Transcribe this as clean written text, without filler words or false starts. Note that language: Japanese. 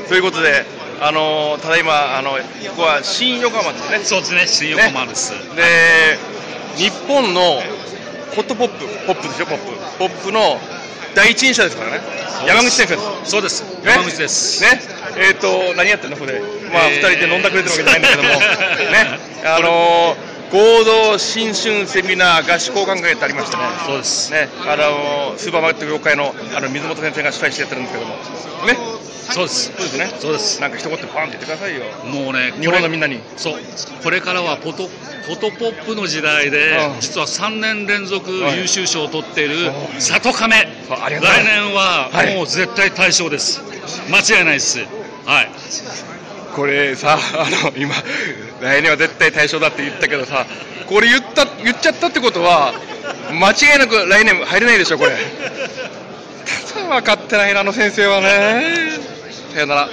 ということで、ただいまここは新横浜ですね。そうですね、新横浜です。で、日本のホットポップですよ、ポップの第一人者ですからね。山口先生です。そうです。山口です。ね。何やってんのここで。まあ2人で飲んだくれてるわけじゃないんだけども、ね。合同新春セミナー合宿交換会ってありましてね。そうです。ね。スーパーマーケット業界の水本先生が主催してやってるんですけども、ね。そうです。そうですね。そうです。なんか一言バンって言ってくださいよ。もうね、日本のみんなに。そう。これからはフォトポップの時代で、実は3年連続優秀賞を取っている里亀。来年はもう絶対大賞です。間違いないです。はい。これさ、今来年は絶対大賞だって言ったけどさ、これ言っちゃったってことは間違いなく来年入れないでしょこれ。ただ分かってないな先生はね。さよなら。